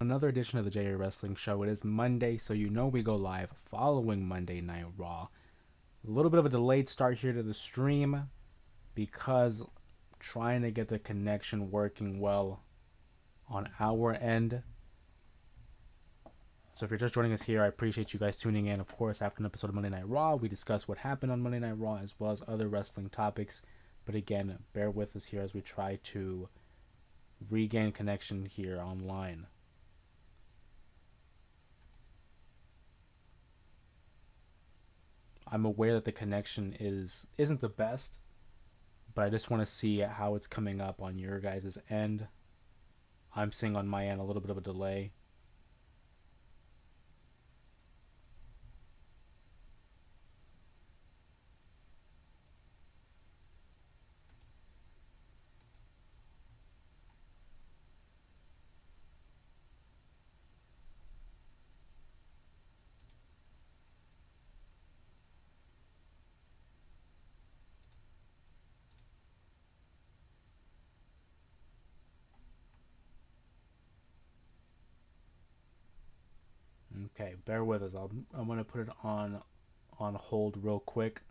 Another edition of the JA Wrestling Show. It is Monday, so you know we go live following Monday Night Raw. A little bit of a delayed start here to the stream because trying to get the connection working well on our end. So if you're just joining us here, I appreciate you guys tuning in. Of course, after an episode of Monday Night Raw, we discuss what happened on Monday Night Raw as well as other wrestling topics. But again, bear with us here as we try to regain connection here online. I'm aware that the connection isn't the best, but I just want to see how it's coming up on your guys' end. I'm seeing on my end a little bit of a delay. Okay, bear with us. I'm gonna put it on hold real quick.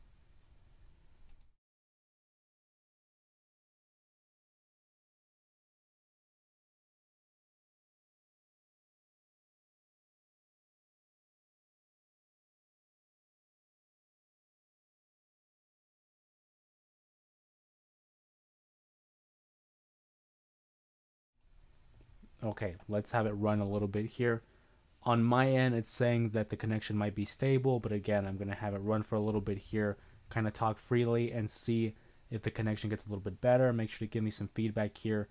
Okay, let's have it run a little bit here. On my end, it's saying that the connection might be stable, but again, I'm gonna have it run for a little bit here, kind of talk freely and see if the connection gets a little bit better. Make sure to give me some feedback here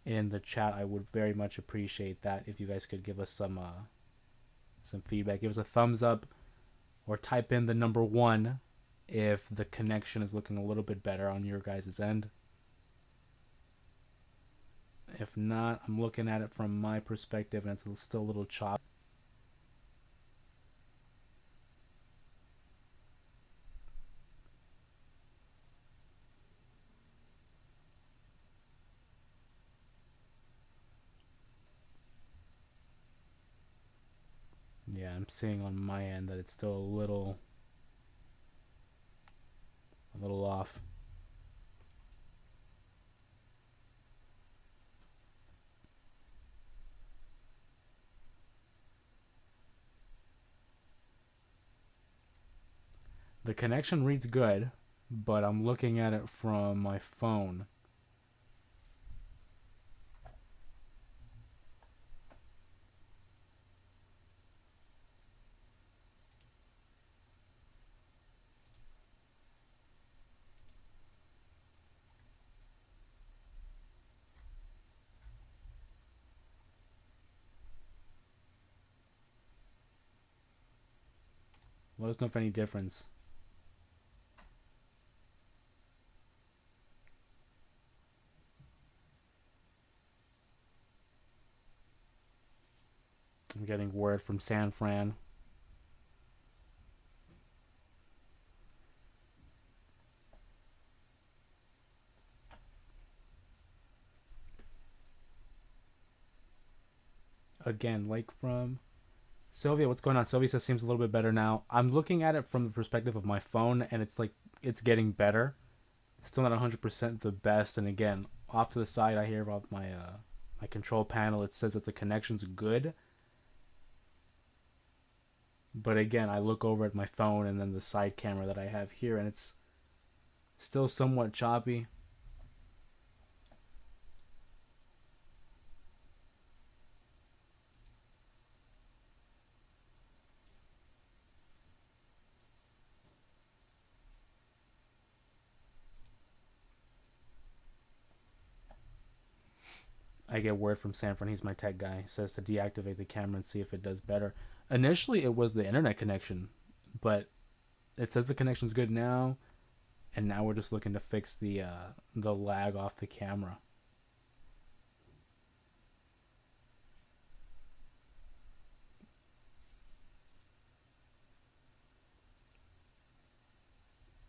in the chat. I would very much appreciate that if you guys could give us some feedback. Give us a thumbs up or type in the number 1 if the connection is looking a little bit better on your guys' end. If not, I'm looking at it from my perspective and it's still a little choppy. Yeah, I'm seeing on my end that it's still a little off. The connection reads good, but I'm looking at it from my phone. Let us know if any difference. I'm getting word from San Fran. Again, like from Sylvia, what's going on? Sylvia says seems a little bit better now. I'm looking at it from the perspective of my phone, and it's like it's getting better. Still not 100% the best. And again, off to the side, I hear about my control panel. It says that the connection's good, but again, I look over at my phone and then the side camera that I have here, and it's still somewhat choppy. I get word from Sanford, he's my tech guy, says to deactivate the camera and see if it does better. Initially, it was the internet connection, but it says the connection's good now, and now we're just looking to fix the lag off the camera.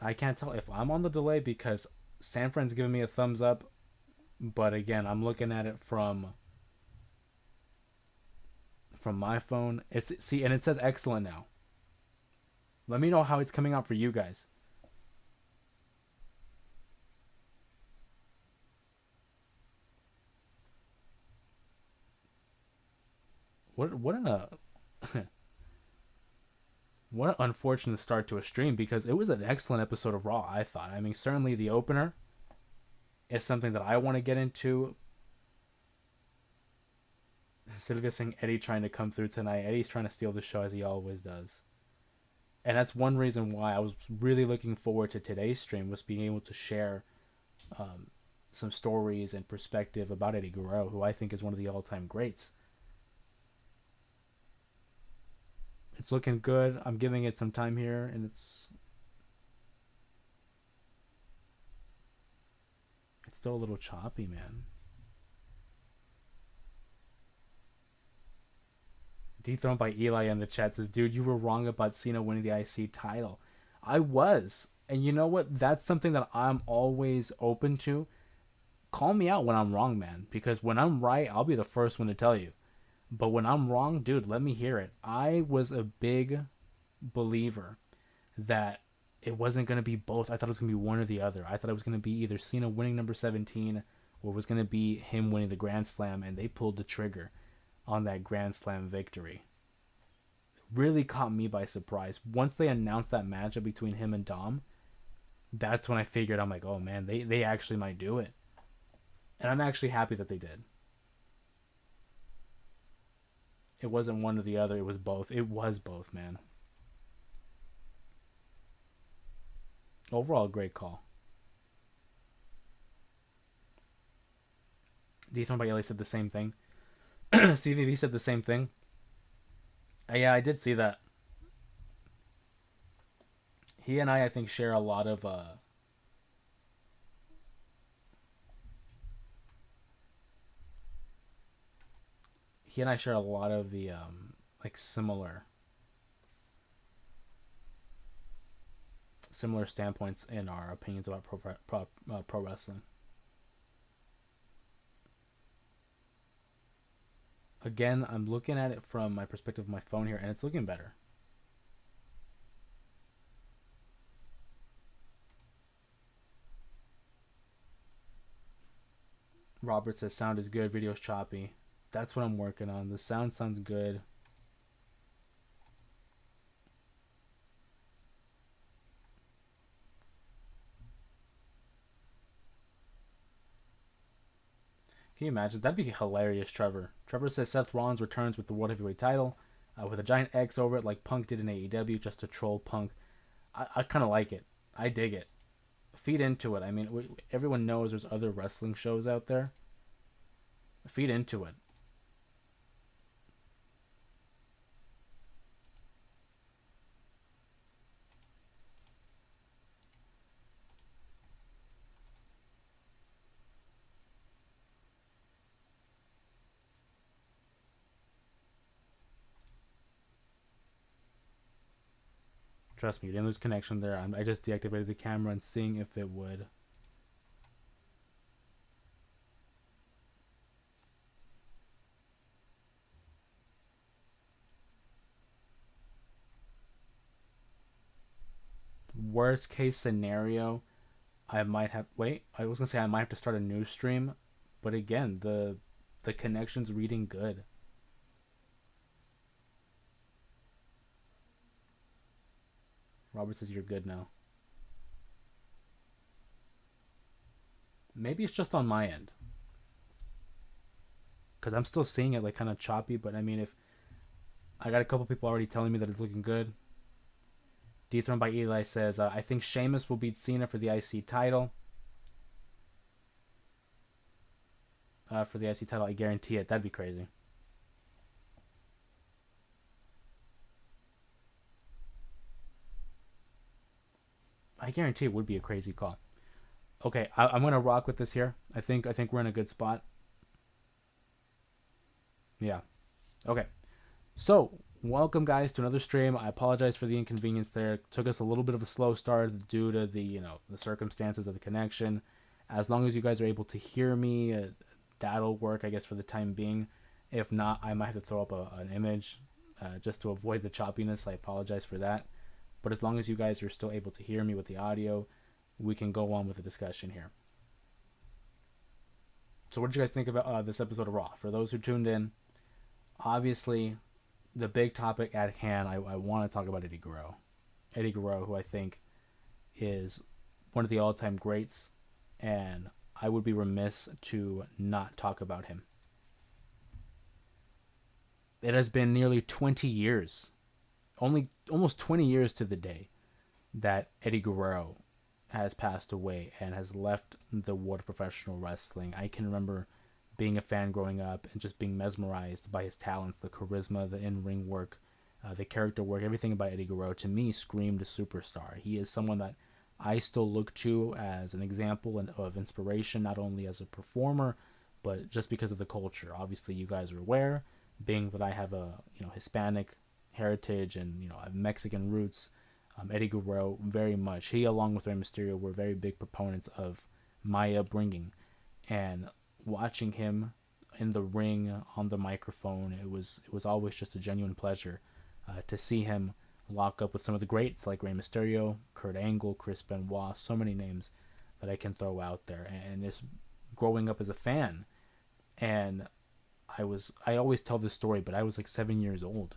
I can't tell if I'm on the delay because Sanfran's giving me a thumbs up, but again, I'm looking at it from from my phone. It's see, and it says excellent now. Let me know how it's coming out for you guys. What an what an unfortunate start to a stream, because it was an excellent episode of Raw, I thought. I mean, certainly the opener is something that I want to get into. Sylvia saying Eddie trying to come through tonight. Eddie's trying to steal the show as he always does. And that's one reason why I was really looking forward to today's stream, was being able to share um, some stories and perspective about Eddie Guerrero, who I think is one of the all-time greats. It's looking good. I'm giving it some time here, and it's still a little choppy, man. Dethroned by Eli in the chat says, dude, you were wrong about Cena winning the IC title. I was. And you know what? That's something that I'm always open to. Call me out when I'm wrong, man. Because when I'm right, I'll be the first one to tell you. But when I'm wrong, dude, let me hear it. I was a big believer that it wasn't going to be both. I thought it was going to be one or the other. I thought it was going to be either Cena winning number 17 or it was going to be him winning the Grand Slam, and they pulled the trigger on that Grand Slam victory. Really caught me by surprise. Once they announced that matchup between him and Dom, that's when I figured, I'm like, oh man, they actually might do it. And I'm actually happy that they did. It wasn't one or the other, it was both. It was both, man. Overall, great call. Dethroned by Ellie said the same thing. CVV said the same thing. Yeah, I did see that. He and I think, share a lot of he and I share a lot of the like similar standpoints in our opinions about pro wrestling. Again, I'm looking at it from my perspective of my phone here, and it's looking better. Robert says sound is good, video's choppy. That's what I'm working on. The sound sounds good. Can you imagine? That'd be hilarious, Trevor. Trevor says Seth Rollins returns with the World Heavyweight title with a giant X over it like Punk did in AEW, just to troll Punk. I kind of like it. I dig it. Feed into it. I mean, everyone knows there's other wrestling shows out there. Feed into it. Trust me, you didn't lose connection there. I just deactivated the camera and seeing if it would. Worst case scenario, I might have... Wait, I was going to say I might have to start a new stream. But again, the connection's reading good. Robert says you're good now. Maybe it's just on my end, because I'm still seeing it like kind of choppy. But I mean, if I got a couple people already telling me that it's looking good. Dethroned by Eli says, I think Sheamus will beat Cena for the IC title. For the IC title, I guarantee it. That'd be crazy. I guarantee it would be a crazy call. Okay, I'm gonna rock with this here. I think we're in a good spot. Yeah. Okay. So, welcome guys to another stream. I apologize for the inconvenience there. It took us a little bit of a slow start due to the the circumstances of the connection. As long as you guys are able to hear me, that'll work, I guess, for the time being. If not, I might have to throw up an image just to avoid the choppiness. I apologize for that. But as long as you guys are still able to hear me with the audio, we can go on with the discussion here. So, what did you guys think about this episode of Raw? For those who tuned in, obviously, the big topic at hand, I want to talk about Eddie Guerrero. Eddie Guerrero, who I think is one of the all-time greats, and I would be remiss to not talk about him. It has been nearly 20 years, almost 20 years to the day, that Eddie Guerrero has passed away and has left the world of professional wrestling. I can remember being a fan growing up and just being mesmerized by his talents, the charisma, the in-ring work, the character work, everything about Eddie Guerrero to me screamed a superstar. He is someone that I still look to as an example of inspiration, not only as a performer, but just because of the culture. Obviously, you guys are aware, being that I have a Hispanic heritage and I have Mexican roots. Eddie Guerrero, very much. He, along with Rey Mysterio, were very big proponents of my upbringing, and watching him in the ring on the microphone, it was always just a genuine pleasure to see him lock up with some of the greats like Rey Mysterio, Kurt Angle, Chris Benoit, so many names that I can throw out there. And just growing up as a fan, and I always tell this story, but I was like 7 years old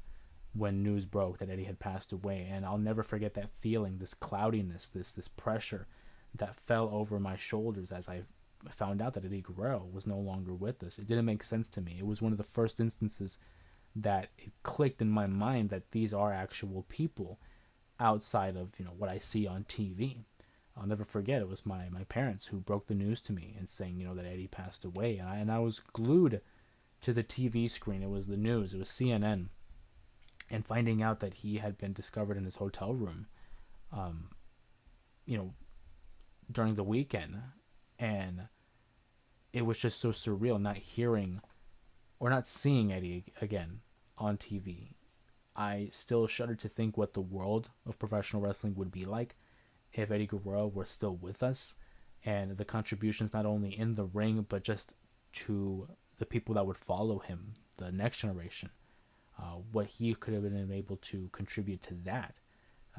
when news broke that Eddie had passed away, and I'll never forget that feeling, this cloudiness, this pressure that fell over my shoulders as I found out that Eddie Guerrero was no longer with us. It didn't make sense to me. It was one of the first instances that it clicked in my mind that these are actual people outside of what I see on TV. I'll never forget, it was my parents who broke the news to me and saying that Eddie passed away, and I was glued to the TV screen. It was the news, it was CNN, and finding out that he had been discovered in his hotel room during the weekend. And it was just so surreal not hearing or not seeing Eddie again on TV. I still shudder to think what the world of professional wrestling would be like if Eddie Guerrero were still with us, and the contributions not only in the ring but just to the people that would follow him, the next generation, what he could have been able to contribute to that.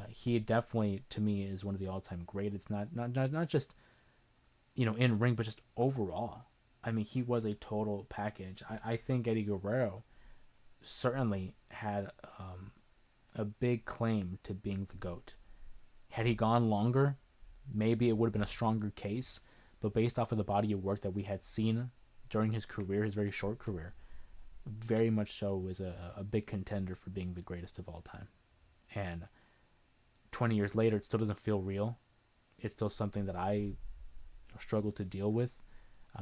He definitely, to me, is one of the all-time greats. Not just in ring, but just overall. I mean, he was a total package. I think Eddie Guerrero certainly had a big claim to being the GOAT. Had he gone longer, maybe it would have been a stronger case, but based off of the body of work that we had seen during his career, his very short career, very much so is a big contender for being the greatest of all time. And 20 years later, it still doesn't feel real. It's still something that I struggle to deal with.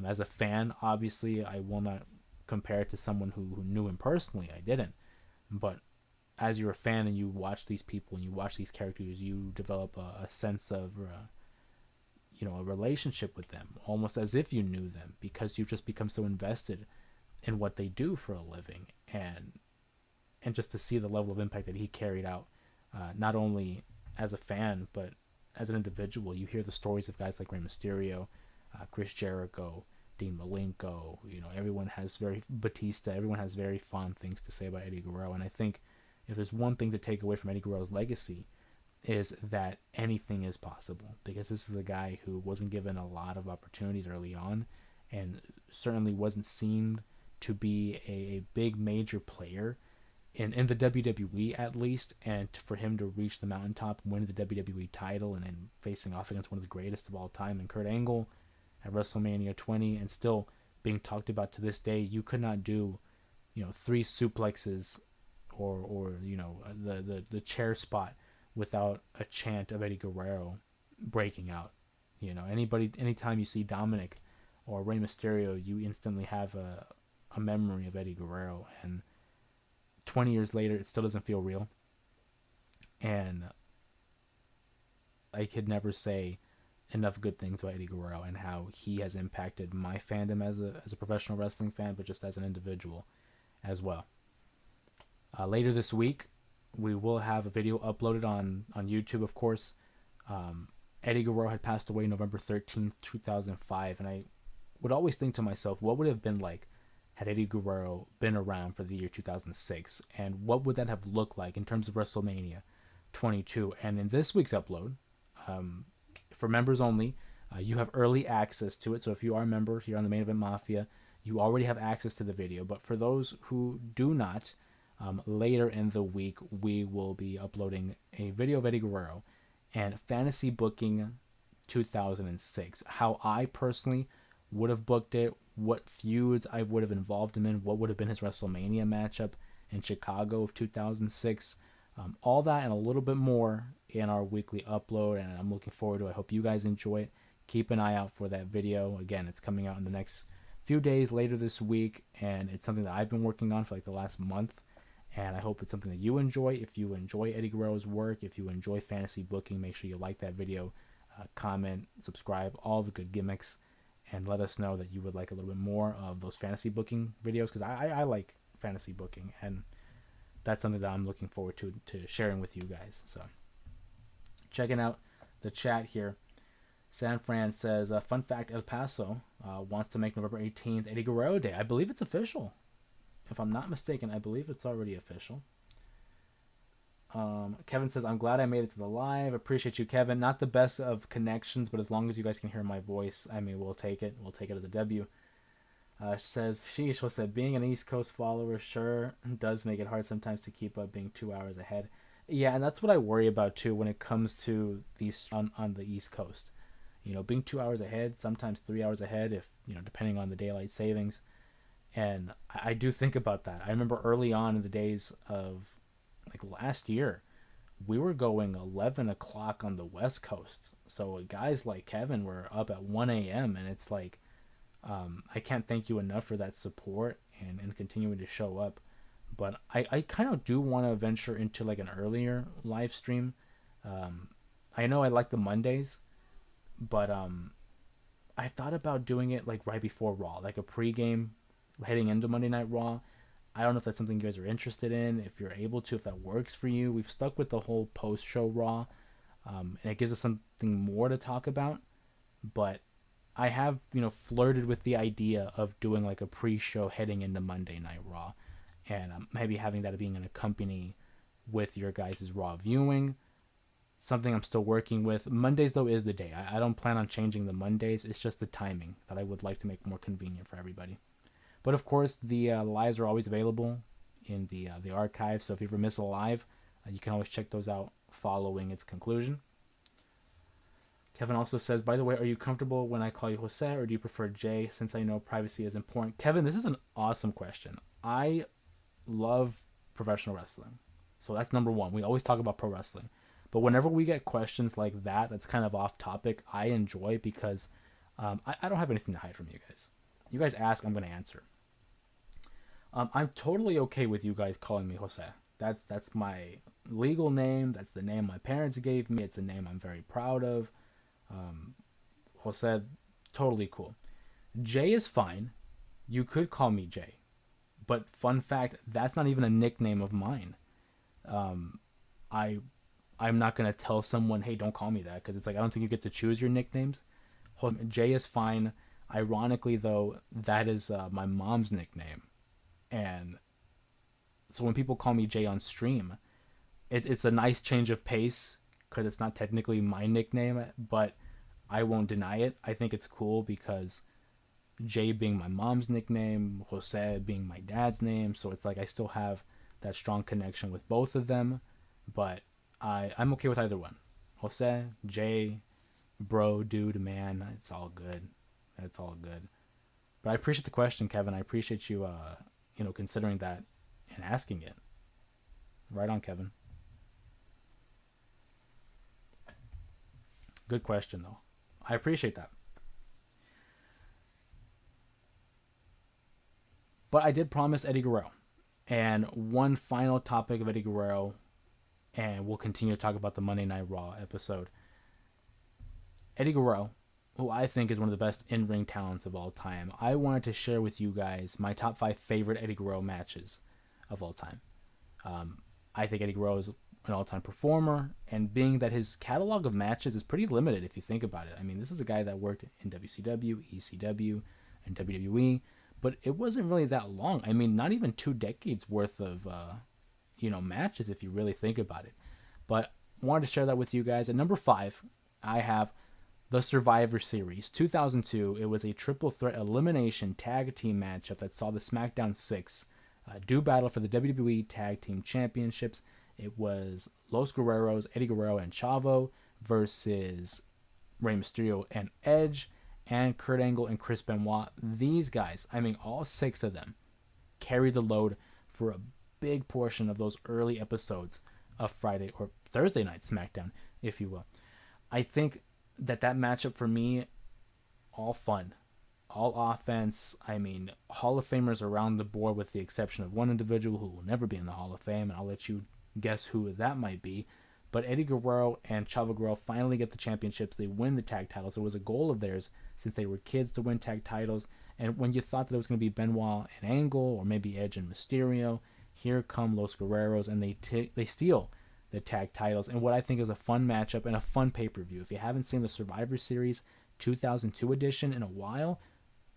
As a fan, obviously, I will not compare it to someone who knew him personally. I didn't. But as you're a fan and you watch these people and you watch these characters, you develop a sense of, a relationship with them, almost as if you knew them, because you've just become so invested in what they do for a living. And just to see the level of impact that he carried out, not only as a fan, but as an individual. You hear the stories of guys like Rey Mysterio, Chris Jericho, Dean Malenko, everyone has Batista, everyone has very fond things to say about Eddie Guerrero. And I think if there's one thing to take away from Eddie Guerrero's legacy, is that anything is possible, because this is a guy who wasn't given a lot of opportunities early on, and certainly wasn't seen to be a big major player in the WWE, at least. And for him to reach the mountaintop, win the WWE title, and then facing off against one of the greatest of all time in Kurt Angle at WrestleMania 20, and still being talked about to this day. You could not do 3 suplexes or the chair spot without a chant of Eddie Guerrero breaking out. Anytime you see Dominic or Rey Mysterio, you instantly have a memory of Eddie Guerrero. And 20 years later, it still doesn't feel real. And I could never say enough good things about Eddie Guerrero and how he has impacted my fandom as a professional wrestling fan, but just as an individual as well. Later this week, we will have a video uploaded on YouTube, of course. Eddie Guerrero had passed away November 13th, 2005, and I would always think to myself, what would it have been like had Eddie Guerrero been around for the year 2006, and what would that have looked like in terms of WrestleMania 22? And in this week's upload, for members only, you have early access to it. So if you are a member here on the Main Event Mafia, you already have access to the video. But for those who do not, later in the week, we will be uploading a video of Eddie Guerrero and Fantasy Booking 2006. How I personally would have booked it, what feuds I would have involved him in, what would have been his WrestleMania matchup in Chicago of 2006. All that and a little bit more in our weekly upload, and I'm looking forward to it. I hope you guys enjoy it. Keep an eye out for that video. Again, it's coming out in the next few days later this week, and it's something that I've been working on for like the last month, and I hope it's something that you enjoy. If you enjoy Eddie Guerrero's work, if you enjoy fantasy booking, make sure you like that video, comment, subscribe, all the good gimmicks, and let us know that you would like a little bit more of those fantasy booking videos, because I like fantasy booking, and that's something that I'm looking forward to sharing with you guys. So checking out the chat here. San Fran says, fun fact, El Paso wants to make November 18th Eddie Guerrero Day. I believe it's official. If I'm not mistaken, I believe it's already official. Kevin says, I'm glad I made it to the live. Appreciate you, Kevin. Not the best of connections, but as long as you guys can hear my voice, I mean, we'll take it. We'll take it as a W. Says, sheesh, what's that? Being an East Coast follower sure does make it hard sometimes to keep up being 2 hours ahead. Yeah, and that's what I worry about, too, when it comes to these on the East Coast. You know, being 2 hours ahead, sometimes 3 hours ahead, if, you know, depending on the daylight savings. And I do think about that. I remember early on in the days of, like, last year, we were going 11 o'clock on the West Coast. So guys like Kevin were up at 1 a.m. And it's like, I can't thank you enough for that support and continuing to show up. But I kind of do want to venture into, like, an earlier live stream. I know I like the Mondays, but I thought about doing it like right before Raw, like a pregame heading into Monday Night Raw. I don't know if that's something you guys are interested in, if you're able to, if that works for you. We've stuck with the whole post-show Raw, and it gives us something more to talk about. But I have, you know, flirted with the idea of doing like a pre-show heading into Monday Night Raw, and maybe having that being an accompany with your guys' Raw viewing. Something I'm still working with. Mondays, though, is the day. I don't plan on changing the Mondays. It's just the timing that I would like to make more convenient for everybody. But, of course, the lives are always available in the archive. So if you ever miss a live, you can always check those out following its conclusion. Kevin also says, by the way, are you comfortable when I call you Jose, or do you prefer Jay, since I know privacy is important? Kevin, this is an awesome question. I love professional wrestling. So that's number one. We always talk about pro wrestling. But whenever we get questions like that, that's kind of off topic, I enjoy, because I don't have anything to hide from you guys. You guys ask, I'm going to answer. I'm totally okay with you guys calling me Jose. That's my legal name. That's the name my parents gave me. It's a name I'm very proud of. Jose, totally cool. Jay is fine. You could call me Jay. But fun fact, that's not even a nickname of mine. I'm not going to tell someone, hey, don't call me that, because it's like, I don't think you get to choose your nicknames. Jay is fine. Ironically, though, that is my mom's nickname. And so when people call me Jay on stream, it's a nice change of pace, because it's not technically my nickname, but I won't deny it. I think it's cool because Jay being my mom's nickname, Jose being my dad's name, so it's like I still have that strong connection with both of them, but I'm okay with either one. Jose, Jay, bro, dude, man, it's all good. It's all good. But I appreciate the question, Kevin. I appreciate you, considering that and asking it. Right on, Kevin. Good question, though. I appreciate that. But I did promise Eddie Guerrero. And one final topic of Eddie Guerrero, and we'll continue to talk about the Monday Night Raw episode. Eddie Guerrero, who I think is one of the best in-ring talents of all time, I wanted to share with you guys my top 5 favorite Eddie Guerrero matches of all time. I think Eddie Guerrero is an all-time performer, and being that his catalog of matches is pretty limited if you think about it. I mean, this is a guy that worked in WCW, ECW, and WWE, but it wasn't really that long. I mean, not even 2 decades worth of matches if you really think about it. But wanted to share that with you guys. At number 5, I have the Survivor Series 2002. It was a triple threat elimination tag team matchup that saw the SmackDown 6 do battle for the WWE Tag Team Championships. It was Los Guerreros, Eddie Guerrero and Chavo versus Rey Mysterio and Edge, and Kurt Angle and Chris Benoit. These guys, I mean, all 6 of them carried the load for a big portion of those early episodes of Friday or Thursday night SmackDown, if you will. I think that matchup for me, all fun, all offense. I mean, Hall of Famers around the board with the exception of one individual who will never be in the Hall of Fame, and I'll let you guess who that might be. But Eddie Guerrero and Chavo Guerrero finally get the championships. They win the tag titles. It was a goal of theirs since they were kids to win tag titles. And when you thought that it was going to be Benoit and Angle, or maybe Edge and Mysterio, here come Los Guerreros, and they steal the tag titles. And what I think is a fun matchup and a fun pay-per-view. If you haven't seen the Survivor Series 2002 edition in a while,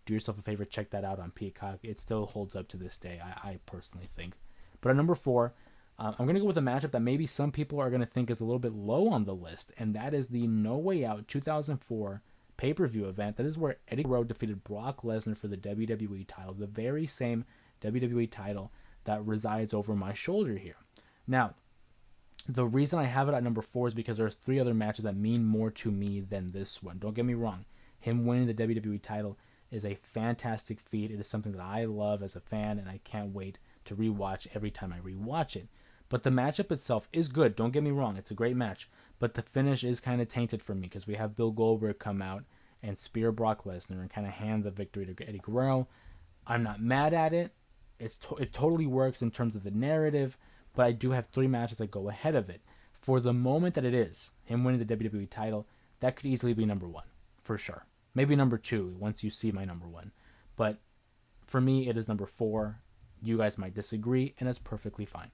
do yourself a favor, check that out on Peacock. It still holds up to this day, I personally think. But at number 4, I'm going to go with a matchup that maybe some people are going to think is a little bit low on the list, and that is the No Way Out 2004 pay-per-view event. That is where Eddie Guerrero defeated Brock Lesnar for the WWE title, the very same WWE title that resides over my shoulder here. Now, the reason I have it at number 4 is because there's 3 other matches that mean more to me than this one. Don't get me wrong. Him winning the WWE title is a fantastic feat. It is something that I love as a fan, and I can't wait to rewatch every time I rewatch it. But the matchup itself is good. Don't get me wrong. It's a great match. But the finish is kind of tainted for me because we have Bill Goldberg come out and spear Brock Lesnar and kind of hand the victory to Eddie Guerrero. I'm not mad at it. It totally works in terms of the narrative, but I do have 3 matches that go ahead of it. For the moment that it is, him winning the WWE title, that could easily be number 1, for sure. Maybe number 2 once you see my number 1. But for me, it is number 4. You guys might disagree, and it's perfectly fine.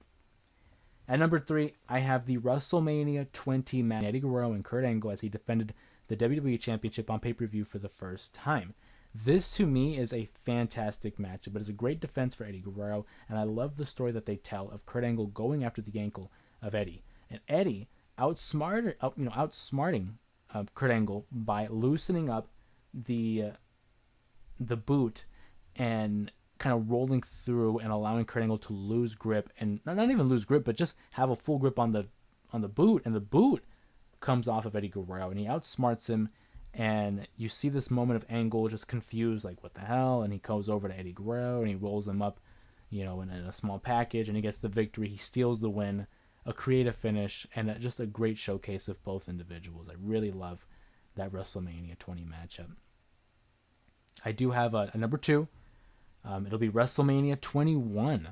At number 3, I have the WrestleMania 20 match, Eddie Guerrero and Kurt Angle as he defended the WWE Championship on pay-per-view for the first time. This, to me, is a fantastic matchup. It is a great defense for Eddie Guerrero, and I love the story that they tell of Kurt Angle going after the ankle of Eddie. And Eddie outsmarting Kurt Angle by loosening up the boot and kind of rolling through and allowing Kurt Angle to lose grip, and not even lose grip, but just have a full grip on the boot, and the boot comes off of Eddie Guerrero, and he outsmarts him, and you see this moment of Angle just confused, like, what the hell, and he goes over to Eddie Guerrero, and he rolls him up, in a small package, and he gets the victory. He steals the win, a creative finish, and just a great showcase of both individuals. I really love that WrestleMania 20 matchup. I do have a number 2. It'll be WrestleMania 21,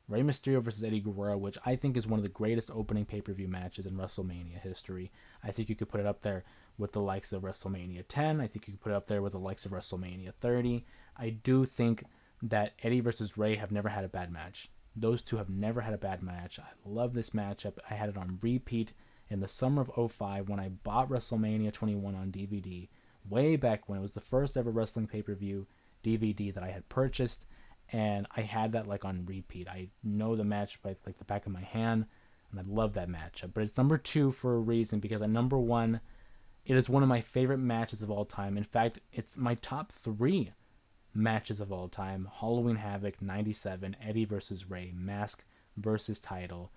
Rey Mysterio versus Eddie Guerrero, which I think is one of the greatest opening pay-per-view matches in WrestleMania history. I think you could put it up there with the likes of WrestleMania 10. I think you could put it up there with the likes of WrestleMania 30. I do think that Eddie versus Rey have never had a bad match. Those two have never had a bad match. I love this matchup. I had it on repeat in the summer of 2005 when I bought WrestleMania 21 on DVD, way back when it was the first ever wrestling pay-per-view DVD that I had purchased, and I had that like on repeat. I know the match by like the back of my hand, and I love that matchup. But it's number 2 for a reason, because at number 1, it is one of my favorite matches of all time. In fact, it's my top 3 matches of all time. Halloween Havoc 97, Eddie versus Rey, mask versus title.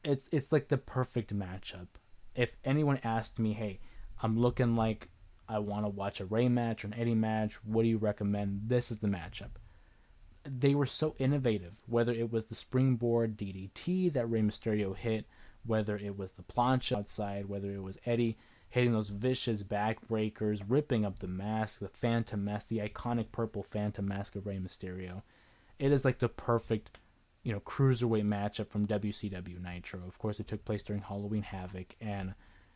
It's like the perfect matchup. If anyone asked me, hey, I'm looking like I want to watch a Rey match or an Eddie match, what do you recommend? This is the matchup. They were so innovative, whether it was the springboard DDT that Rey Mysterio hit, whether it was the plancha outside, whether it was Eddie hitting those vicious backbreakers, ripping up the mask, the Phantom mask, the iconic purple Phantom mask of Rey Mysterio. It is like the perfect, cruiserweight matchup from WCW Nitro. Of course, it took place during Halloween Havoc, and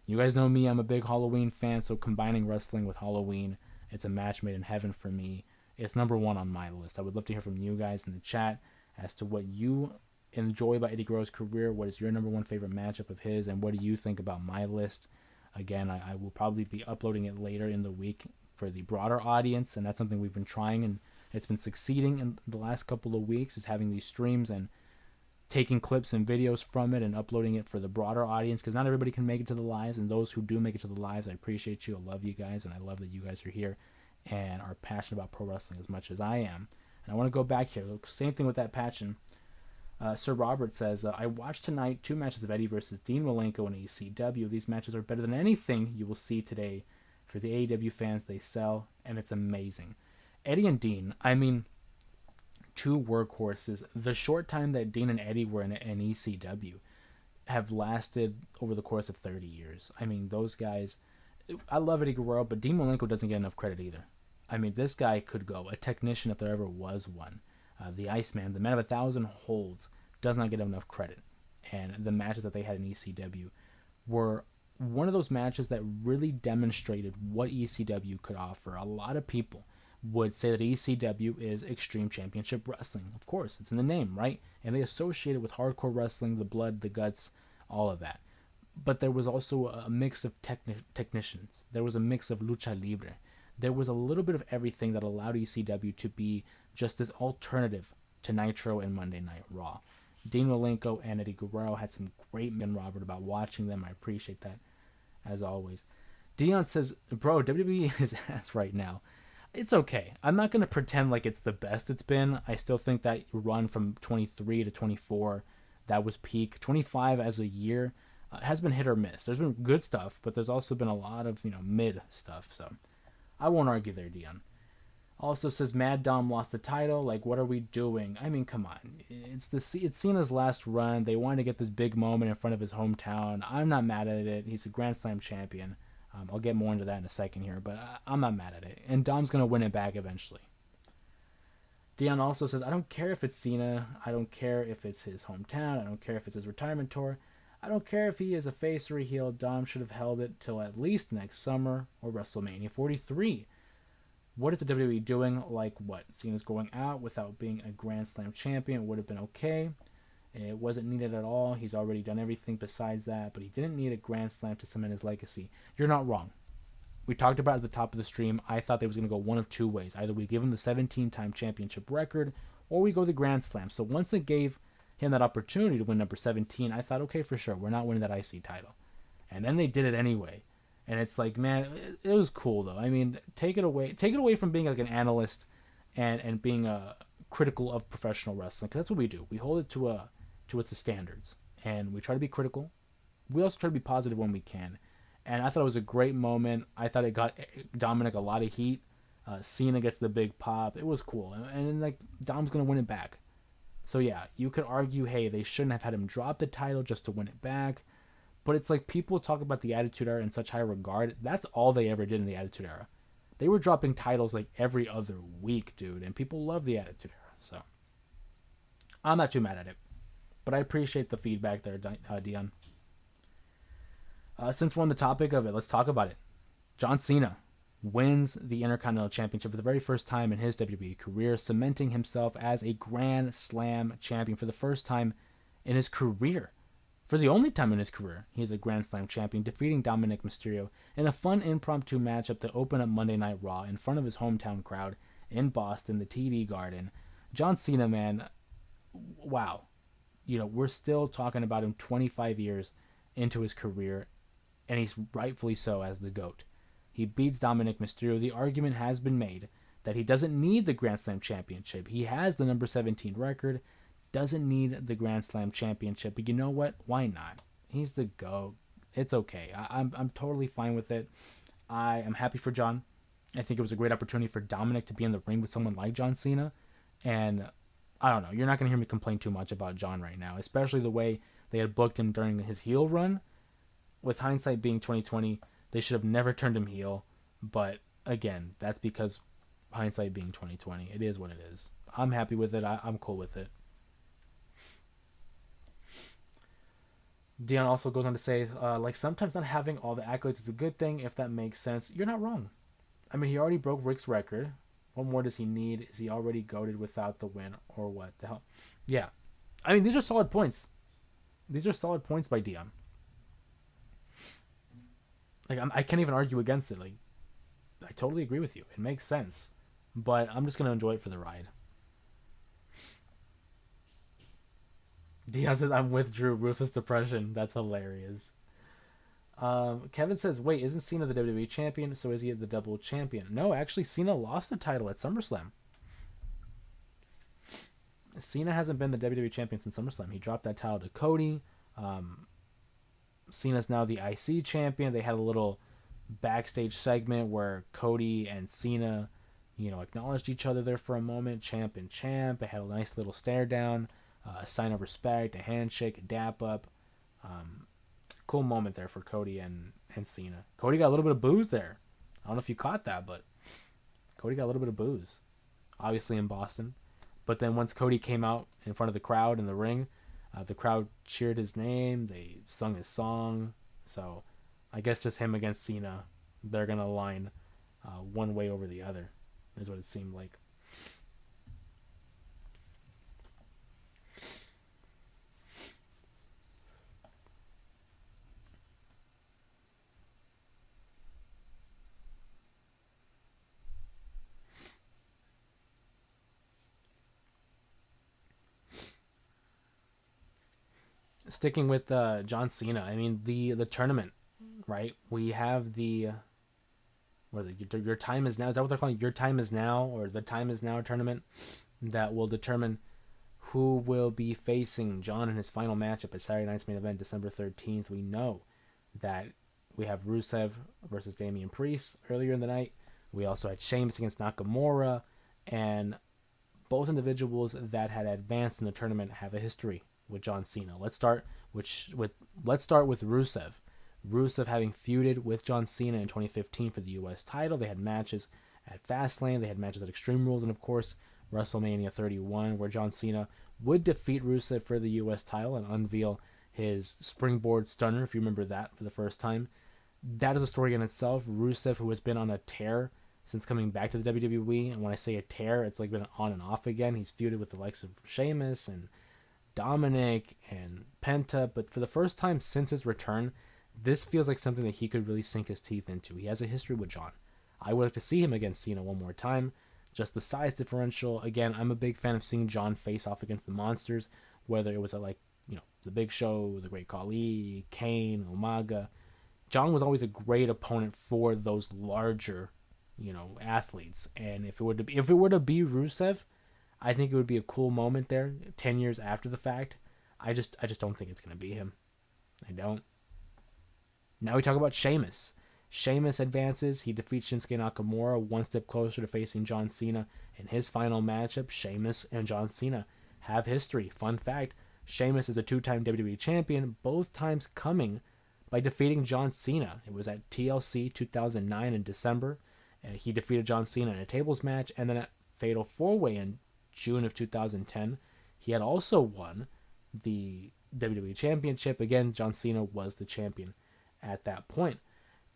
you guys know me, I'm a big Halloween fan, so combining wrestling with Halloween, it's a match made in heaven for me. It's number 1 on my list. I would love to hear from you guys in the chat as to what you enjoy about Eddie Guerrero's career, what is your number 1 favorite matchup of his, and what do you think about my list. Again, I will probably be uploading it later in the week for the broader audience, and that's something we've been trying and It's been succeeding in the last couple of weeks, is having these streams and taking clips and videos from it and uploading it for the broader audience, because not everybody can make it to the lives, and those who do make it to the lives, I appreciate you. I love you guys, and I love that you guys are here and are passionate about pro wrestling as much as I am. And I want to go back here. Same thing with that passion. Sir Robert says, I watched tonight 2 matches of Eddie versus Dean Malenko in ECW. These matches are better than anything you will see today. For the AEW fans, they sell, and it's amazing. Eddie and Dean, I mean, 2 workhorses. The short time that Dean and Eddie were in ECW have lasted over the course of 30 years. I mean, those guys, I love Eddie Guerrero, but Dean Malenko doesn't get enough credit either. I mean, this guy could go, a technician if there ever was one. The Iceman, the man of 1,000 holds, does not get enough credit. And the matches that they had in ECW were one of those matches that really demonstrated what ECW could offer. A lot of people would say that ECW is Extreme Championship Wrestling. Of course, it's in the name, right? And they associate it with hardcore wrestling, the blood, the guts, all of that. But there was also a mix of technicians. There was a mix of lucha libre. There was a little bit of everything that allowed ECW to be just this alternative to Nitro and Monday Night Raw. Dean Malenko and Eddie Guerrero had some great men, Robert, about watching them. I appreciate that, as always. Dion says, bro, WWE is ass right now. It's okay. I'm not going to pretend like it's the best it's been. I still think that run from 23 to 24, that was peak. 25 as a year has been hit or miss. There's been good stuff, but there's also been a lot of, mid stuff. So I won't argue there, Dion. Also says Mad Dom lost the title. Like, what are we doing? I mean, come on. It's Cena's last run. They wanted to get this big moment in front of his hometown. I'm not mad at it. He's a Grand Slam champion. I'll get more into that in a second here, but I'm not mad at it. And Dom's going to win it back eventually. Dion also says, I don't care if it's Cena. I don't care if it's his hometown. I don't care if it's his retirement tour. I don't care if he is a face or a heel. Dom should have held it till at least next summer or WrestleMania 43. What is the WWE doing? Like what? Cena's going out without being a Grand Slam champion. It would have been okay. It wasn't needed at all. He's already done everything besides that, but he didn't need a Grand Slam to cement his legacy. You're not wrong. We talked about it at the top of the stream. I thought they was going to go one of 2 ways. Either we give him the 17-time championship record, or we go the Grand Slam. So once they gave him that opportunity to win number 17, I thought, okay, for sure, we're not winning that IC title. And then they did it anyway. And it's like, man, it was cool, though. I mean, take it away from being like an analyst and being critical of professional wrestling, because that's what we do. We hold it to its standards, and we try to be critical. We also try to be positive when we can. And I thought it was a great moment. I thought it got Dominic a lot of heat. Cena gets the big pop. It was cool. And like, Dom's going to win it back. So yeah, you could argue, hey, they shouldn't have had him drop the title just to win it back. But it's like, people talk about the Attitude Era in such high regard. That's all they ever did in the Attitude Era. They were dropping titles like every other week, dude. And people love the Attitude Era. So I'm not too mad at it. But I appreciate the feedback there, Dion. Since we're on the topic of it, let's talk about it. John Cena wins the Intercontinental Championship for the very first time in his WWE career, cementing himself as a Grand Slam champion for the first time in his career. For the only time in his career, he is a Grand Slam champion, defeating Dominic Mysterio in a fun impromptu matchup to open up Monday Night Raw in front of his hometown crowd in Boston, the TD Garden. John Cena, man, wow. We're still talking about him 25 years into his career, and he's rightfully so as the GOAT. He beats Dominic Mysterio. The argument has been made that he doesn't need the Grand Slam Championship. He has the number 17 record, doesn't need the Grand Slam Championship. But you know what? Why not? He's the GOAT. It's okay. I'm totally fine with it. I am happy for John. I think it was a great opportunity for Dominic to be in the ring with someone like John Cena. And I don't know. You're not going to hear me complain too much about John right now, especially the way they had booked him during his heel run. With hindsight being 2020, they should have never turned him heel. But again, that's because hindsight being 2020. It is what it is. I'm happy with it. I'm cool with it. Dion also goes on to say, sometimes not having all the accolades is a good thing, if that makes sense. You're not wrong. I mean, he already broke Rick's record. What more does he need? Is he already goated without the win, or what the hell? Yeah. I mean, these are solid points. These are solid points by Dion. Like, I can't even argue against it. Like, I totally agree with you. It makes sense. But I'm just gonna enjoy it for the ride. Dion says I'm with Drew. Ruthless depression. That's hilarious. Kevin says, "Wait, isn't Cena the WWE champion? So is he the double champion?" No, actually, Cena lost the title at SummerSlam. Cena hasn't been the WWE champion since SummerSlam. He dropped that title to Cody. Um, Cena's now the IC champion. They had a little backstage segment where Cody and Cena, acknowledged each other there for a moment, champ and champ. They had a nice little stare down, a sign of respect, a handshake, a dap up. Um, cool moment there for Cody and Cena. Cody got a little bit of booze there. I don't know if you caught that, but Cody got a little bit of booze, obviously in Boston. But then once Cody came out in front of the crowd in the ring, the crowd cheered his name. They sung his song. So I guess just him against Cena, they're going to align one way over the other, is what it seemed like. Sticking with John Cena, I mean, the tournament, right? We have the what is it? Your time is now. Is that what they're calling it? Your time is now, or the time is now tournament that will determine who will be facing John in his final matchup at Saturday night's main event, December 13th. We know that we have Rusev versus Damian Priest earlier in the night. We also had Sheamus against Nakamura, and both individuals that had advanced in the tournament have a history with John Cena. Let's start with Rusev. Rusev having feuded with John Cena in 2015 for the U.S. title. They had matches at Fastlane. They had matches at Extreme Rules, and of course WrestleMania 31, where John Cena would defeat Rusev for the U.S. title and unveil his springboard stunner, if you remember that, for the first time. That is a story in itself. Rusev, who has been on a tear since coming back to the WWE, and when I say a tear, it's like been on and off again. He's feuded with the likes of Sheamus and Dominic and Penta, but for the first time since his return, this feels like something that he could really sink his teeth into. He has a history with John. I would like to see him against Cena one more time. Just the size differential. Again, I'm a big fan of seeing John face off against the monsters, whether it was at the Big Show, the Great Khali, Kane, Umaga. John was always a great opponent for those larger, athletes. And if it were to be Rusev, I think it would be a cool moment there, 10 years after the fact. I just don't think it's gonna be him. I don't. Now we talk about Sheamus. Sheamus advances. He defeats Shinsuke Nakamura, one step closer to facing John Cena in his final matchup. Sheamus and John Cena have history. Fun fact, Sheamus is a two-time WWE champion, both times coming by defeating John Cena. It was at TLC 2009 in December. He defeated John Cena in a tables match, and then at Fatal 4-Way in June of 2010, he had also won the WWE Championship. Again, John Cena was the champion at that point.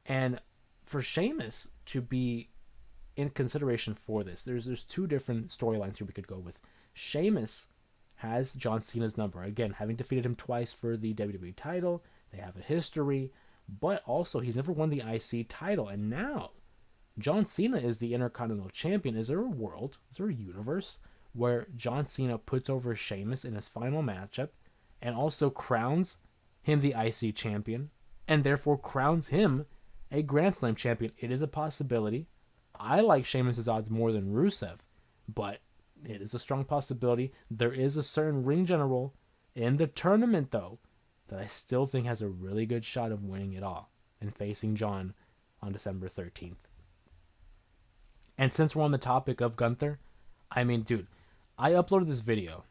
And for Sheamus to be in consideration for this, there's two different storylines here we could go with. Sheamus has John Cena's number. Again, having defeated him twice for the WWE title, they have a history, but also he's never won the IC title. And now John Cena is the Intercontinental Champion. Is there a universe where John Cena puts over Sheamus in his final matchup and also crowns him the IC champion and therefore crowns him a Grand Slam champion? It is a possibility. I like Sheamus' odds more than Rusev, but it is a strong possibility. There is a certain ring general in the tournament, though, that I still think has a really good shot of winning it all and facing John on December 13th. And since we're on the topic of Gunther, I mean, dude, I uploaded this video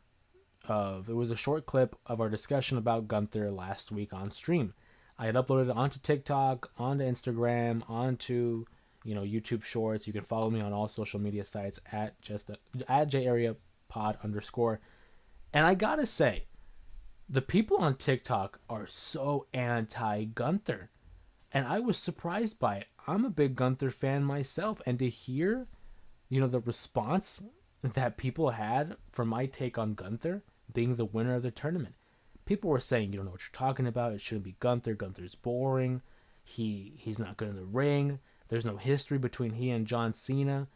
it was a short clip of our discussion about Gunther last week on stream. I had uploaded it onto TikTok, onto Instagram, onto YouTube Shorts. You can follow me on all social media sites at @jareapod_. And I gotta say, the people on TikTok are so anti-Gunther, and I was surprised by it. I'm a big Gunther fan myself, and to hear, the response that people had for my take on Gunther being the winner of the tournament. People were saying, you don't know what you're talking about. It shouldn't be Gunther. Gunther's boring. He's not good in the ring. There's no history between he and John Cena.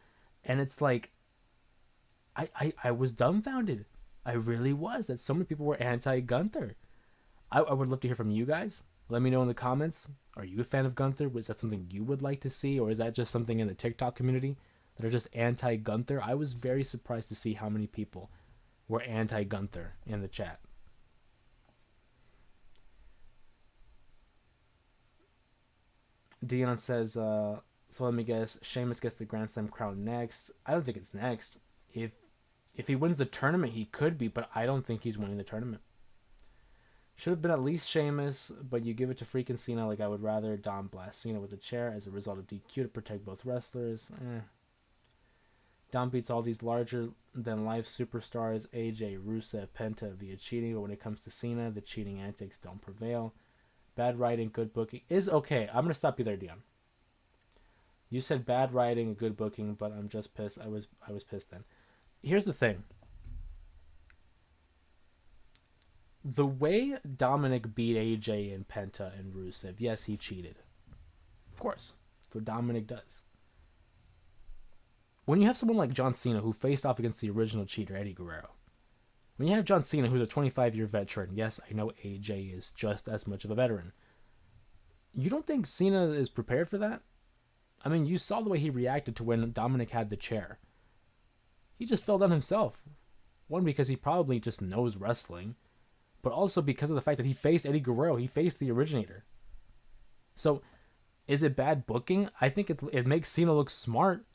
And it's like, I was dumbfounded. I really was, that so many people were anti-Gunther. I would love to hear from you guys. Let me know in the comments. Are you a fan of Gunther? Was that something you would like to see? Or is that just something in the TikTok community that are just anti-Gunther? I was very surprised to see how many people were anti-Gunther in the chat. Dion says, so let me guess, Sheamus gets the Grand Slam crown next. I don't think it's next. If he wins the tournament, he could be, but I don't think he's winning the tournament. Should have been at least Sheamus, but you give it to freaking Cena. Like, I would rather Dom blast Cena with a chair as a result of DQ to protect both wrestlers. Dom beats all these larger-than-life superstars, AJ, Rusev, Penta, via cheating, but when it comes to Cena, the cheating antics don't prevail. Bad writing, good booking is okay. I'm going to stop you there, Dion. You said bad writing and good booking, but I'm just pissed. I was pissed then. Here's the thing. The way Dominic beat AJ and Penta and Rusev, yes, he cheated. Of course. That's what Dominic does. When you have someone like John Cena who faced off against the original cheater, Eddie Guerrero. When you have John Cena, who's a 25-year veteran, yes, I know AJ is just as much of a veteran. You don't think Cena is prepared for that? I mean, you saw the way he reacted to when Dominic had the chair. He just fell down himself. One, because he probably just knows wrestling, but also because of the fact that he faced Eddie Guerrero. He faced the originator. So, is it bad booking? I think it makes Cena look smart.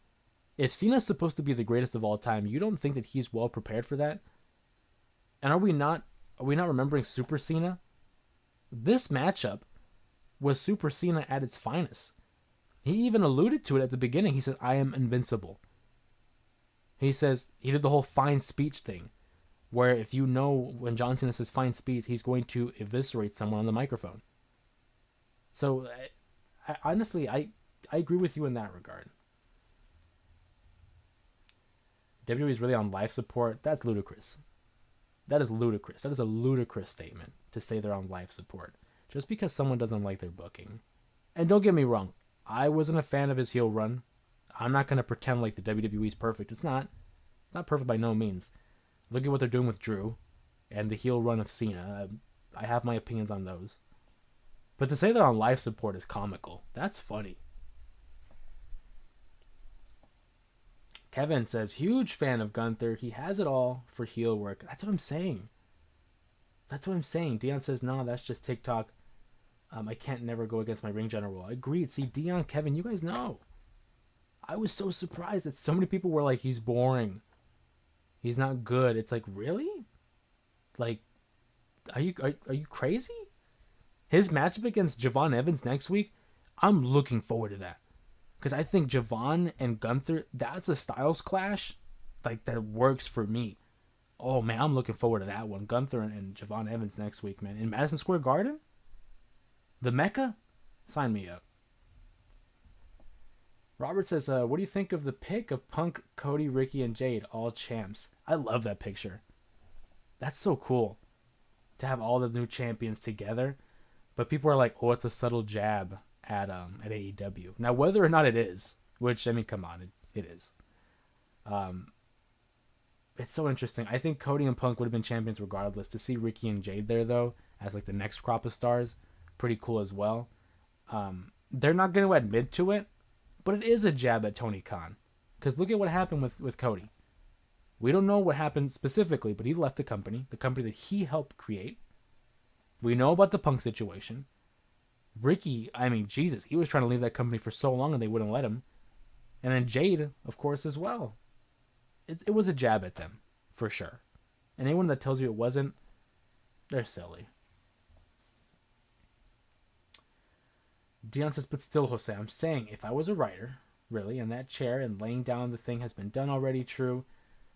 If Cena's supposed to be the greatest of all time, you don't think that he's well prepared for that? And are we not remembering Super Cena? This matchup was Super Cena at its finest. He even alluded to it at the beginning. He said, I am invincible. He says, he did the whole fine speech thing, where if you know when John Cena says fine speech, he's going to eviscerate someone on the microphone. So, honestly, I agree with you in that regard. WWE is really on life support. That's ludicrous. That is ludicrous. That is a ludicrous statement to say they're on life support just because someone doesn't like their booking. And don't get me wrong, I wasn't a fan of his heel run. I'm not going to pretend like the WWE is perfect. It's not. It's not perfect by no means. Look at what they're doing with Drew and the heel run of Cena. I have my opinions on those. But to say they're on life support is comical. That's funny. Kevin says, huge fan of Gunther. He has it all for heel work. That's what I'm saying. Dion says, no, that's just TikTok. I can't never go against my ring general. Agreed. See, Dion, Kevin, you guys know. I was so surprised that so many people were like, he's boring. He's not good. It's like, really? Like, are you crazy? His matchup against Javon Evans next week, I'm looking forward to that. Because I think Javon and Gunther, that's a styles clash like that works for me. Oh, man, I'm looking forward to that one. Gunther and Javon Evans next week, man. In Madison Square Garden? The Mecca? Sign me up. Robert says, what do you think of the pic of Punk, Cody, Ricky, and Jade, all champs? I love that picture. That's so cool to have all the new champions together. But people are like, oh, it's a subtle jab at AEW. Now, whether or not it is, which, I mean, come on, it is. It's so interesting. I think Cody and Punk would have been champions regardless. To see Ricky and Jade there, though, as like the next crop of stars, pretty cool as well. They're not going to admit to it, but it is a jab at Tony Khan. Because look at what happened with Cody. We don't know what happened specifically, but he left the company that he helped create. We know about the Punk situation. Ricky, I mean, Jesus, he was trying to leave that company for so long and they wouldn't let him. And then Jade, of course, as well. It was a jab at them, for sure. And anyone that tells you it wasn't, they're silly. Dion says, but still, Jose, I'm saying if I was a writer, really, in that chair and laying down the thing has been done already, true,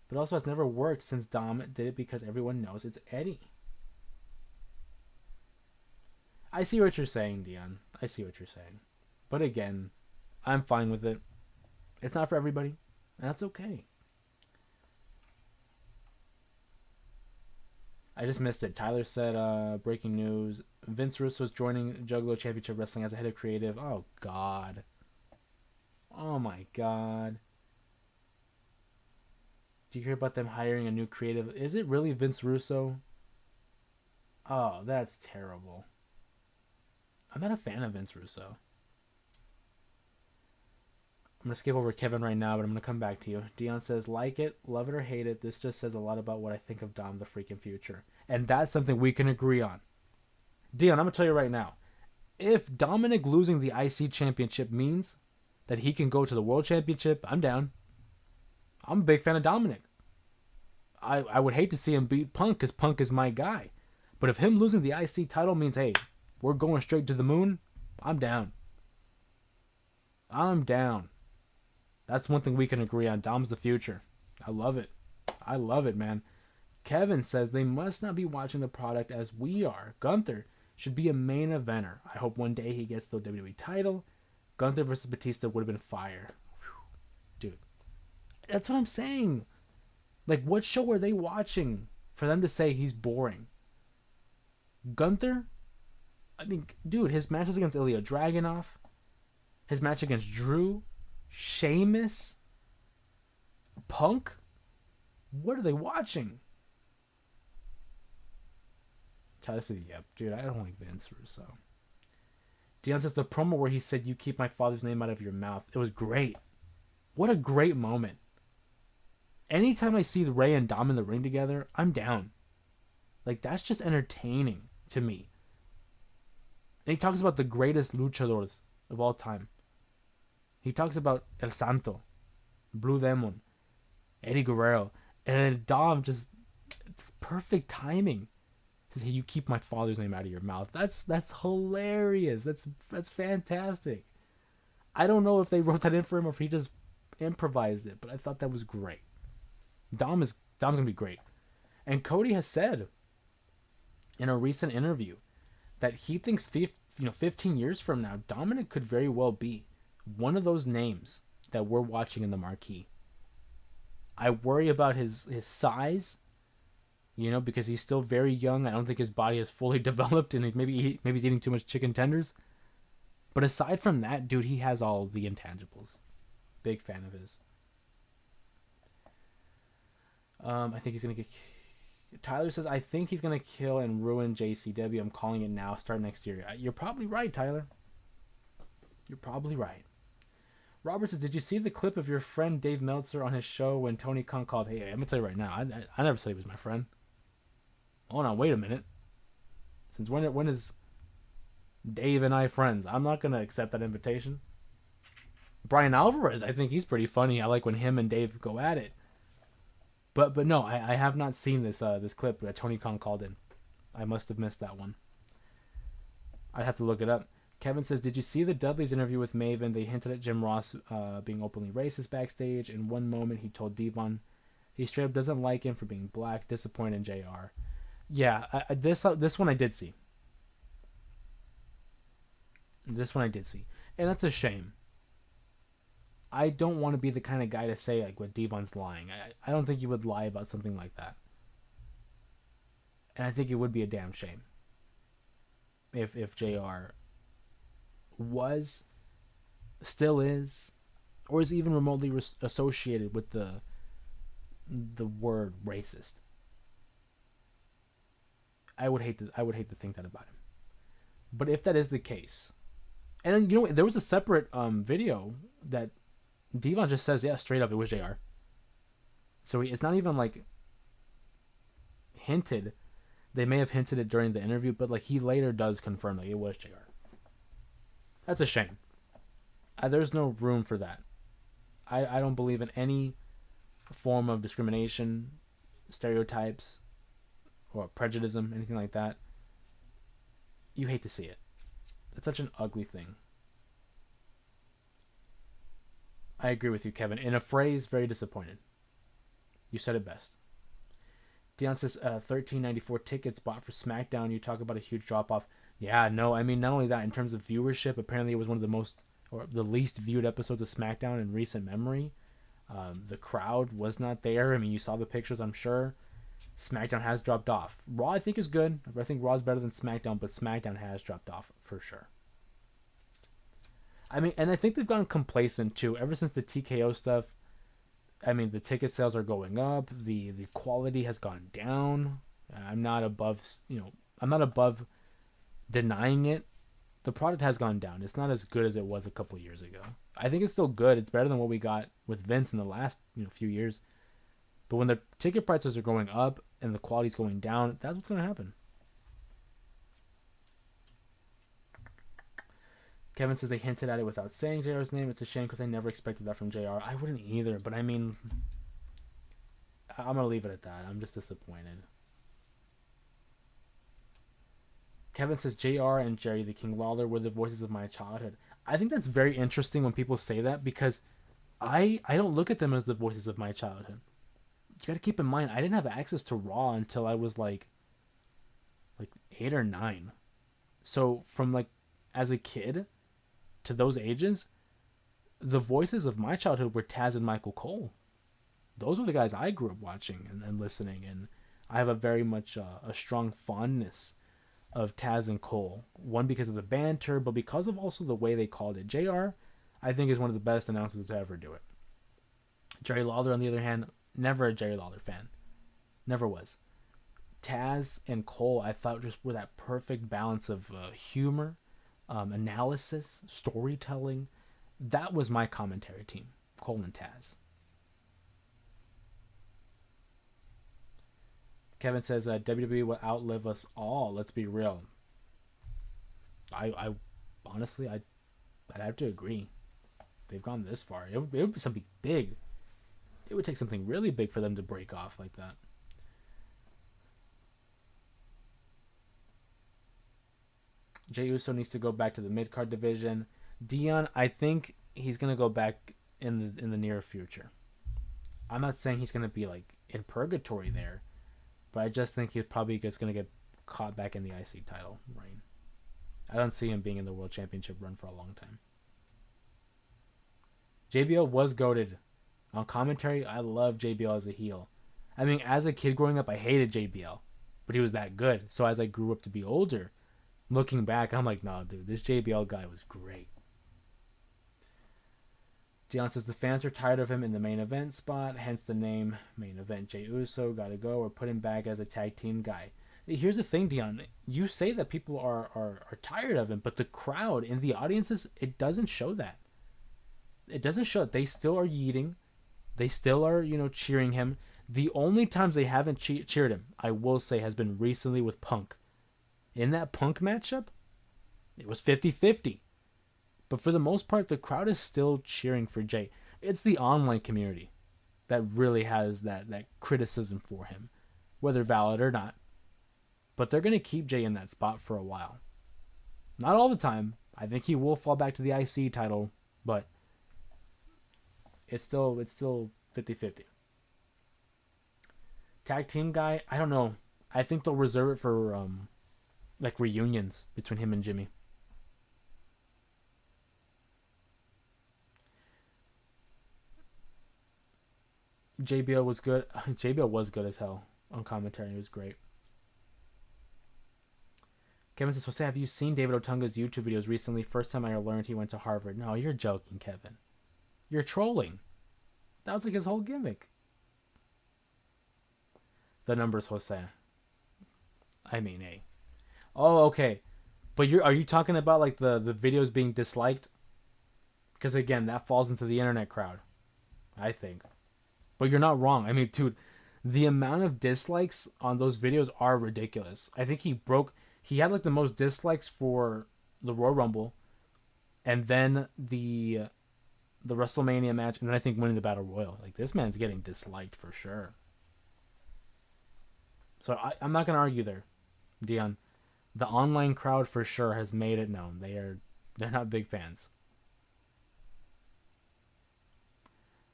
but also has never worked since Dom did it because everyone knows it's Eddie. I see what you're saying, Dion. I see what you're saying. But again, I'm fine with it. It's not for everybody, and that's okay. I just missed it. Tyler said, breaking news, Vince Russo's joining Juggalo Championship Wrestling as a head of creative. Oh, God. Oh, my God. Do you hear about them hiring a new creative? Is it really Vince Russo? Oh, that's terrible. I'm not a fan of Vince Russo. I'm going to skip over Kevin right now, but I'm going to come back to you. Dion says, like it, love it, or hate it. This just says a lot about what I think of Dom the freaking future. And that's something we can agree on. Dion, I'm going to tell you right now. If Dominic losing the IC championship means that he can go to the world championship, I'm down. I'm a big fan of Dominic. I would hate to see him beat Punk because Punk is my guy. But if him losing the IC title means, hey, we're going straight to the moon, I'm down. I'm down. That's one thing we can agree on. Dom's the future. I love it. I love it, man. Kevin says they must not be watching the product as we are. Gunther should be a main eventer. I hope one day he gets the WWE title. Gunther versus Batista would have been fire. Whew. Dude. That's what I'm saying. Like, what show are they watching for them to say he's boring? Gunther? I mean, dude, his matches against Ilya Dragunov, his match against Drew, Sheamus, Punk? What are they watching? Tyler says, yep, dude, I don't like Vince Russo. Dion says, the promo where he said, you keep my father's name out of your mouth. It was great. What a great moment. Anytime I see Ray and Dom in the ring together, I'm down. Like, that's just entertaining to me. And he talks about the greatest luchadors of all time. He talks about El Santo, Blue Demon, Eddie Guerrero, and Dom just, it's perfect timing. He says, hey, you keep my father's name out of your mouth. That's hilarious. That's fantastic. I don't know if they wrote that in for him or if he just improvised it, but I thought that was great. Dom's gonna be great. And Cody has said in a recent interview that he thinks 15 years from now, Dominic could very well be one of those names that we're watching in the marquee. I worry about his size, because he's still very young. I don't think his body is fully developed, and maybe he's eating too much chicken tenders. But aside from that, dude, he has all the intangibles. Big fan of his. I think he's going to get... Tyler says, I think he's going to kill and ruin JCW. I'm calling it now. Start next year. You're probably right, Tyler. You're probably right. Robert says, did you see the clip of your friend Dave Meltzer on his show when Tony Khan called? Hey, I'm going to tell you right now. I never said he was my friend. Hold on, wait a minute. Since when is Dave and I friends? I'm not going to accept that invitation. Brian Alvarez, I think he's pretty funny. I like when him and Dave go at it. But no, I have not seen this clip that Tony Khan called in. I must have missed that one. I'd have to look it up. Kevin says, did you see the Dudley's interview with Maven? They hinted at Jim Ross being openly racist backstage. In one moment, he told Devon he straight up doesn't like him for being black. Disappointed in JR. Yeah, this one I did see. This one I did see. And that's a shame. I don't want to be the kind of guy to say like what Devon's lying. I don't think he would lie about something like that. And I think it would be a damn shame if JR was, still is, or is even remotely associated with the word racist. I would hate to think that about him. But if that is the case, and there was a separate video that Devon just says, yeah, straight up, it was JR. So it's not even like hinted. They may have hinted it during the interview, but like he later does confirm that it was JR. That's a shame. There's no room for that. I don't believe in any form of discrimination, stereotypes, or prejudice, anything like that. You hate to see it. It's such an ugly thing. I agree with you, Kevin. In a phrase, very disappointed. You said it best. Dion says, $13.94 tickets bought for SmackDown. You talk about a huge drop-off. Yeah, no, I mean, not only that, in terms of viewership, apparently it was one of the most, or the least viewed episodes of SmackDown in recent memory. The crowd was not there. I mean, you saw the pictures, I'm sure. SmackDown has dropped off. Raw, I think, is good. I think Raw's better than SmackDown, but SmackDown has dropped off for sure. I mean, and I think they've gotten complacent too. Ever since the TKO stuff, I mean, the ticket sales are going up. The quality has gone down. I'm not above, I'm not above denying it. The product has gone down. It's not as good as it was a couple years ago. I think it's still good. It's better than what we got with Vince in the last few years. But when the ticket prices are going up and the quality's going down, that's what's going to happen. Kevin says they hinted at it without saying JR's name. It's a shame because I never expected that from JR. I wouldn't either, but I mean, I'm going to leave it at that. I'm just disappointed. Kevin says JR and Jerry the King Lawler were the voices of my childhood. I think that's very interesting when people say that because I don't look at them as the voices of my childhood. You got to keep in mind, I didn't have access to Raw until I was like 8 or 9. So from as a kid to those ages, the voices of my childhood were Taz and Michael Cole. Those were the guys I grew up watching and listening, and I have a very much a strong fondness of Taz and Cole. One, because of the banter, but because of also the way they called it. JR, I think, is one of the best announcers to ever do it. Jerry Lawler, on the other hand, never a Jerry Lawler fan. Never was. Taz and Cole, I thought, just were that perfect balance of humor, analysis, storytelling. That was my commentary team, Cole and Taz. Kevin says WWE will outlive us all. Let's be real. I honestly, I'd have to agree. They've gone this far. It would be something big. It would take something really big for them to break off like that. Jey Uso needs to go back to the mid-card division. Dion, I think he's going to go back in the near future. I'm not saying he's going to be in purgatory there, but I just think he's probably just going to get caught back in the IC title reign. I don't see him being in the World Championship run for a long time. JBL was goated. On commentary, I love JBL as a heel. I mean, as a kid growing up, I hated JBL, but he was that good. So as I grew up to be older, looking back, I'm like, no, dude, this JBL guy was great. Dion says the fans are tired of him in the main event spot, hence the name main event. Jey Uso gotta go or put him back as a tag team guy. Here's the thing, Dion. You say that people are tired of him, but the crowd in the audiences, it doesn't show that. It doesn't show that. They still are yeeting. They still are, cheering him. The only times they haven't cheered him, I will say, has been recently with Punk. In that Punk matchup, it was 50-50. But for the most part, the crowd is still cheering for Jey. It's the online community that really has that criticism for him, whether valid or not. But they're going to keep Jey in that spot for a while. Not all the time. I think he will fall back to the IC title, but it's still 50-50. Tag team guy, I don't know. I think they'll reserve it for reunions between him and Jimmy. JBL was good. JBL was good as hell on commentary. It was great. Kevin says, so have you seen David Otunga's YouTube videos recently? First time I learned he went to Harvard. No, you're joking, Kevin. You're trolling. That was his whole gimmick. The numbers, Jose. I mean, hey. Oh, okay. But are you talking about the videos being disliked? Because again, that falls into the internet crowd, I think. But you're not wrong. I mean, dude, the amount of dislikes on those videos are ridiculous. I think he had the most dislikes for the Royal Rumble, and then the WrestleMania match, and then I think winning the Battle Royal. This man's getting disliked for sure. So I'm not gonna argue there, Dion. The online crowd for sure has made it known they're not big fans.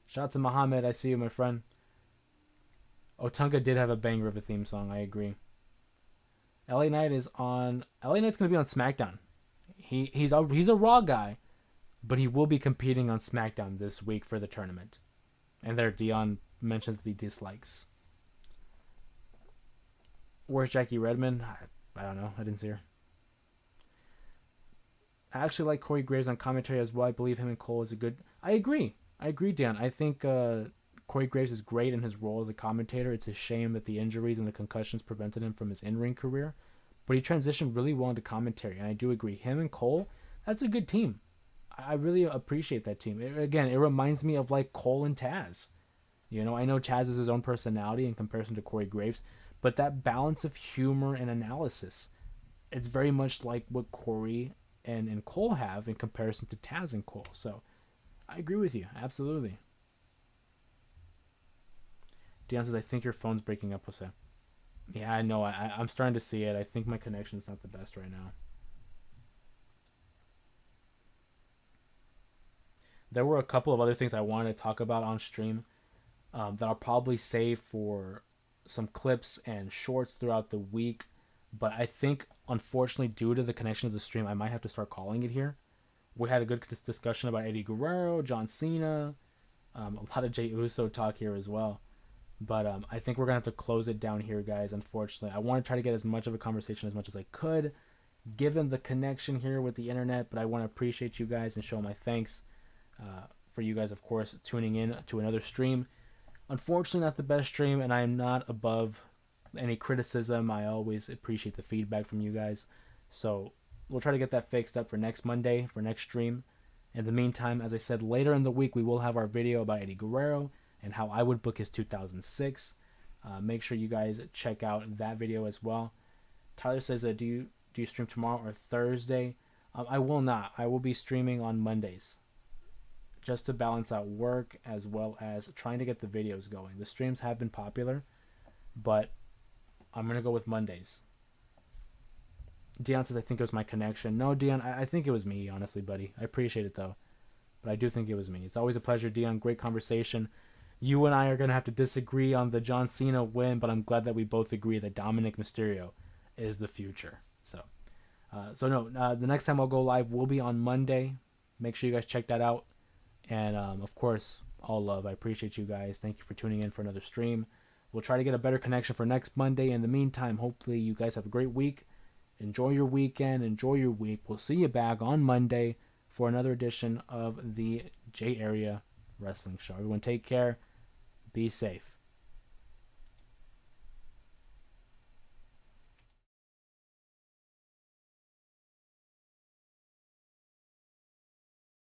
Shout out to Muhammad, I see you, my friend. Otunga did have a banger of a theme song, I agree. LA Knight's gonna be on SmackDown. He's a Raw guy, but he will be competing on SmackDown this week for the tournament. And there, Dion mentions the dislikes. Where's Jackie Redmond? I don't know. I didn't see her. I actually like Corey Graves on commentary as well. I believe him and Cole is a good... I agree, Dion. I think Corey Graves is great in his role as a commentator. It's a shame that the injuries and the concussions prevented him from his in-ring career, but he transitioned really well into commentary, and I do agree. Him and Cole, that's a good team. I really appreciate that team. It reminds me of like Cole and Taz. You know, I know Taz has his own personality in comparison to Corey Graves, but that balance of humor and analysis, it's very much like what Corey and Cole have in comparison to Taz and Cole. So I agree with you. Absolutely. Dion says, I think your phone's breaking up, Jose. Yeah, I know. I'm starting to see it. I think my connection's not the best right now. There were a couple of other things I wanted to talk about on stream that I'll probably save for some clips and shorts throughout the week. But I think, unfortunately, due to the connection of the stream, I might have to start calling it here. We had a good discussion about Eddie Guerrero, John Cena, a lot of Jey Uso talk here as well. But I think we're going to have to close it down here, guys, unfortunately. I want to try to get as much of a conversation as much as I could, given the connection here with the internet. But I want to appreciate you guys and show my thanks for you guys, of course, tuning in to another stream. Unfortunately, not the best stream, and I am not above any criticism. I always appreciate the feedback from you guys. So we'll try to get that fixed up for next Monday, for next stream. In the meantime, as I said, later in the week, we will have our video about Eddie Guerrero and how I would book his 2006. Make sure you guys check out that video as well. Tyler says that do you stream tomorrow or Thursday? I will not. I will be streaming on Mondays, just to balance out work as well as trying to get the videos going. The streams have been popular, but I'm going to go with Mondays. Dion says, I think it was my connection. No, Dion, I think it was me, honestly, buddy. I appreciate it, though. But I do think it was me. It's always a pleasure, Dion. Great conversation. You and I are going to have to disagree on the John Cena win, but I'm glad that we both agree that Dominic Mysterio is the future. So the next time I'll go live will be on Monday. Make sure you guys check that out. And, of course, all love. I appreciate you guys. Thank you for tuning in for another stream. We'll try to get a better connection for next Monday. In the meantime, hopefully you guys have a great week. Enjoy your weekend. Enjoy your week. We'll see you back on Monday for another edition of the J Area Wrestling Show. Everyone take care. Be safe.